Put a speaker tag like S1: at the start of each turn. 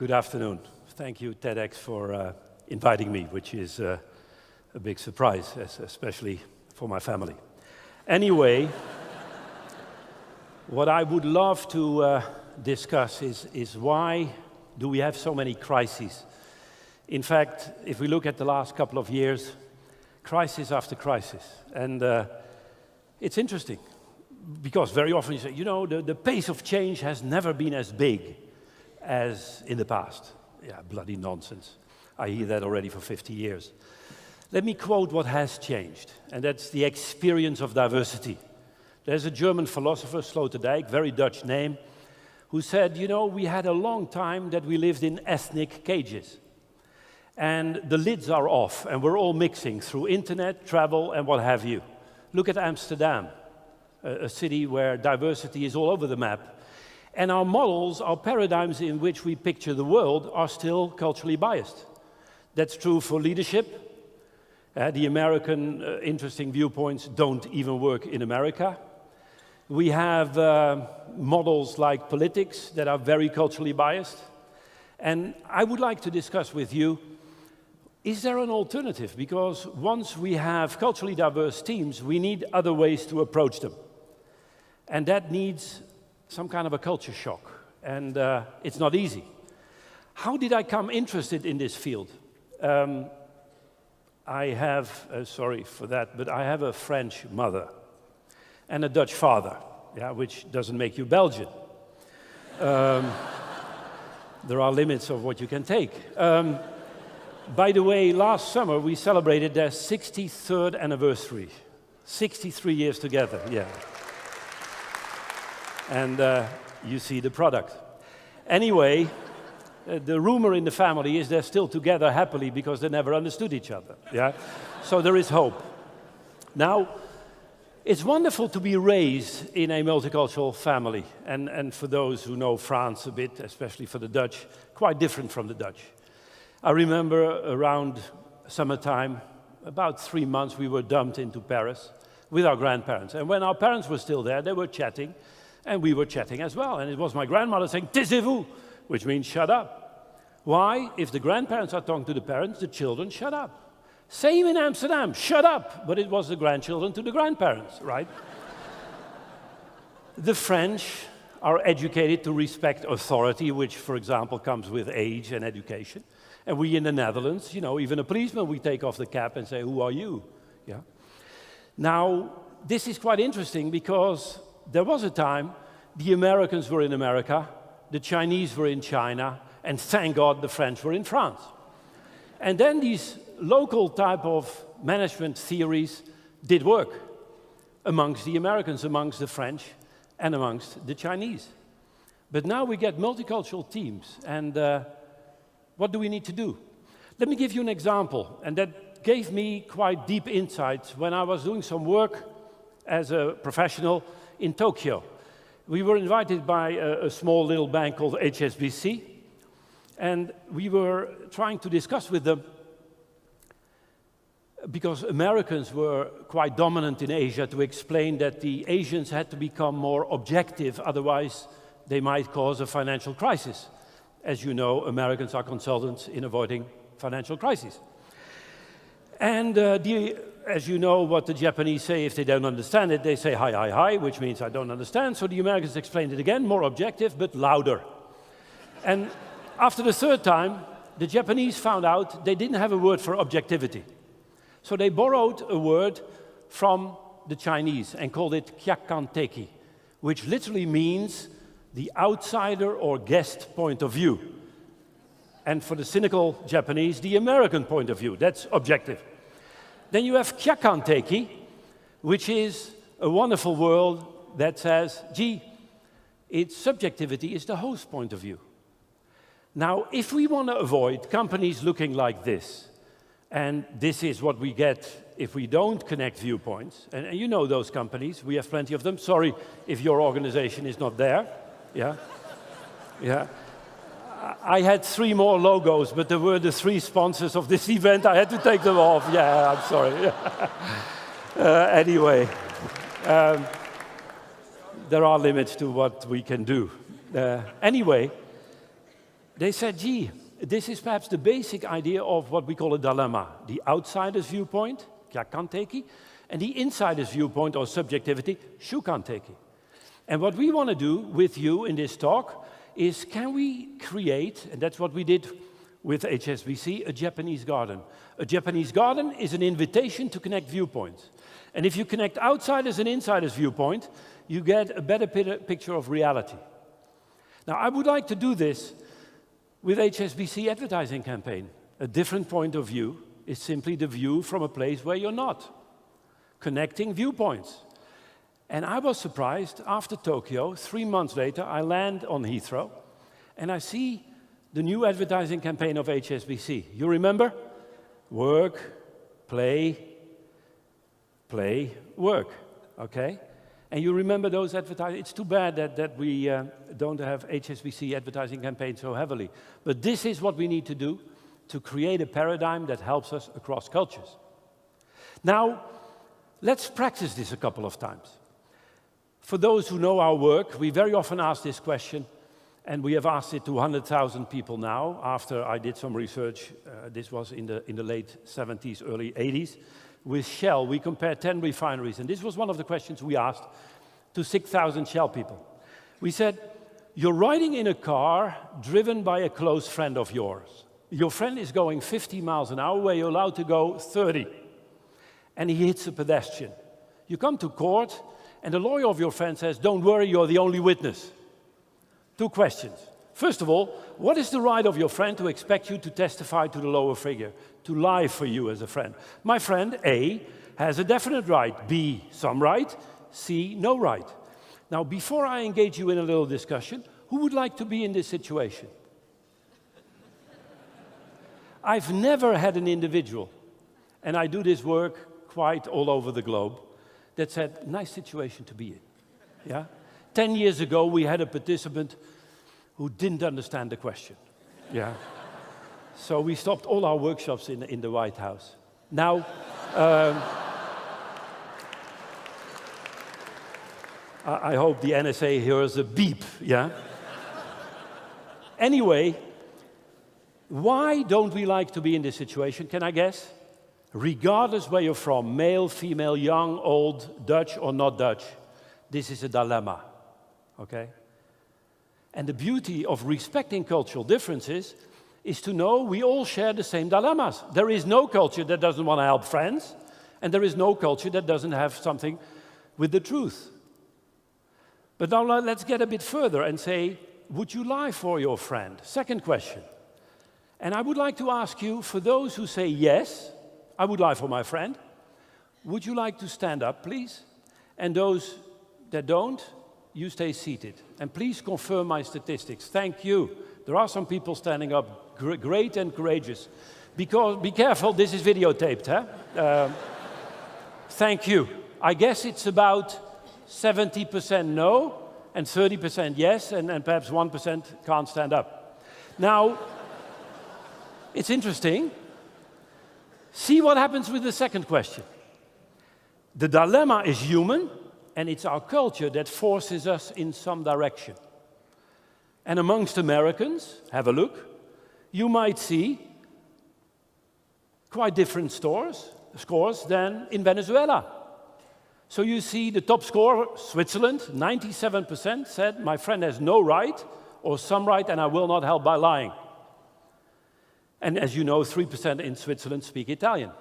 S1: Good afternoon. Thank you, TEDx, for inviting me, which is a big surprise, especially for my family. Anyway, what I would love to discuss is why do we have so many crises? In fact, if we look at the last couple of years, crisis after crisis. And it's interesting, because very often you say, you know, the pace of change has never been as big as in the past. Yeah, bloody nonsense. I hear that already for 50 years. Let me quote what has changed, and that's the experience of diversity. There's a German philosopher, Sloterdijk, very Dutch name, who said, you know, we had a long time that we lived in ethnic cages. And the lids are off, and we're all mixing through internet, travel, and what have you. Look at Amsterdam, a city where diversity is all over the map. And our models, our paradigms in which we picture the world are still culturally biased. That's true for leadership. The American interesting viewpoints don't even work in America. We have models like politics that are very culturally biased. And I would like to discuss with you, is there an alternative? Because once we have culturally diverse teams, we need other ways to approach them. And that needs some kind of a culture shock, and it's not easy. How did I come interested in this field? I have, sorry for that, but I have a French mother and a Dutch father, yeah, which doesn't make you Belgian. There are limits of what you can take. By the way, last summer we celebrated their 63rd anniversary. 63 years together, yeah. And you see the product. Anyway, the rumor in the family is they're still together happily because they never understood each other. Yeah? So there is hope. Now, it's wonderful to be raised in a multicultural family. And for those who know France a bit, especially for the Dutch, quite different from the Dutch. I remember around summertime, about 3 months, we were dumped into Paris with our grandparents. And when our parents were still there, they were chatting. And we were chatting as well. And it was my grandmother saying, taisez-vous, which means shut up. Why? If the grandparents are talking to the parents, the children shut up. Same in Amsterdam, shut up. But it was the grandchildren to the grandparents, right? The French are educated to respect authority, which, for example, comes with age and education. And we in the Netherlands, you know, even a policeman, we take off the cap and say, who are you? Yeah. Now, this is quite interesting because there was a time the Americans were in America, the Chinese were in China, and thank God the French were in France. And then these local type of management theories did work amongst the Americans, amongst the French, and amongst the Chinese. But now we get multicultural teams, and what do we need to do? Let me give you an example, and that gave me quite deep insights when I was doing some work as a professional in Tokyo. We were invited by a small little bank called HSBC, and we were trying to discuss with them, because Americans were quite dominant in Asia, to explain that the Asians had to become more objective, otherwise they might cause a financial crisis. As you know, Americans are consultants in avoiding financial crises. And as you know what the Japanese say if they don't understand it, they say hi, hi, hi, which means I don't understand. So the Americans explained it again, more objective, but louder. And after the third time, the Japanese found out they didn't have a word for objectivity. So they borrowed a word from the Chinese and called it kyakanteki, which literally means the outsider or guest point of view. And for the cynical Japanese, the American point of view, that's objective. Then you have kyakanteki, which is a wonderful word that says, gee, its subjectivity is the host point of view. Now, if we want to avoid companies looking like this, and this is what we get if we don't connect viewpoints, and you know those companies, we have plenty of them. Sorry if your organization is not there. Yeah? Yeah. I had 3 more logos, but there were the 3 sponsors of this event. I had to take them off. Yeah, I'm sorry. Anyway, there are limits to what we can do. Anyway, They said, gee, this is perhaps the basic idea of what we call a dilemma. The outsider's viewpoint, kanteki, and the insider's viewpoint or subjectivity, shukanteki. And what we want to do with you in this talk is, can we create, and that's what we did with HSBC, a Japanese garden. A Japanese garden is an invitation to connect viewpoints. And if you connect outsiders and insiders' viewpoint, you get a better picture of reality. Now, I would like to do this with HSBC advertising campaign. A different point of view is simply the view from a place where you're not. Connecting viewpoints. And I was surprised, after Tokyo, 3 months later, I land on Heathrow, and I see the new advertising campaign of HSBC. You remember? Work, play, work, okay? And you remember those advertising? It's too bad that we don't have HSBC advertising campaign so heavily. But this is what we need to do to create a paradigm that helps us across cultures. Now, let's practice this a couple of times. For those who know our work, we very often ask this question, and we have asked it to 100,000 people now. After I did some research, this was in the late 70s, early 80s, with Shell. We compared 10 refineries, and this was one of the questions we asked to 6,000 Shell people. We said, you're riding in a car driven by a close friend of yours. Your friend is going 50 miles an hour where you're allowed to go 30, and he hits a pedestrian. You come to court, and the lawyer of your friend says, don't worry, you're the only witness. 2 questions. First of all, what is the right of your friend to expect you to testify to the lower figure, to lie for you as a friend? My friend, A, has a definite right, B, some right, C, no right. Now, before I engage you in a little discussion, who would like to be in this situation? I've never had an individual, and I do this work quite all over the globe, that said, nice situation to be in. Yeah? 10 years ago, we had a participant who didn't understand the question. Yeah. So we stopped all our workshops in the White House. Now, I hope the NSA hears a beep, yeah? Anyway, why don't we like to be in this situation? Can I guess? Regardless where you're from, male, female, young, old, Dutch or not Dutch, this is a dilemma, okay? And the beauty of respecting cultural differences is to know we all share the same dilemmas. There is no culture that doesn't want to help friends, and there is no culture that doesn't have something with the truth. But now let's get a bit further and say, would you lie for your friend? Second question. And I would like to ask you, for those who say yes, I would lie for my friend, would you like to stand up, please? And those that don't, you stay seated. And please confirm my statistics. Thank you. There are some people standing up, great and courageous. Because, be careful, this is videotaped, huh? Thank you. I guess it's about 70% no, and 30% yes, and perhaps 1% can't stand up. Now, it's interesting. See what happens with the second question. The dilemma is human, and it's our culture that forces us in some direction. And amongst Americans, have a look, you might see quite different scores than in Venezuela. So you see the top score, Switzerland, 97% said, my friend has no right or some right, and I will not help by lying. And as you know, 3% in Switzerland speak Italian.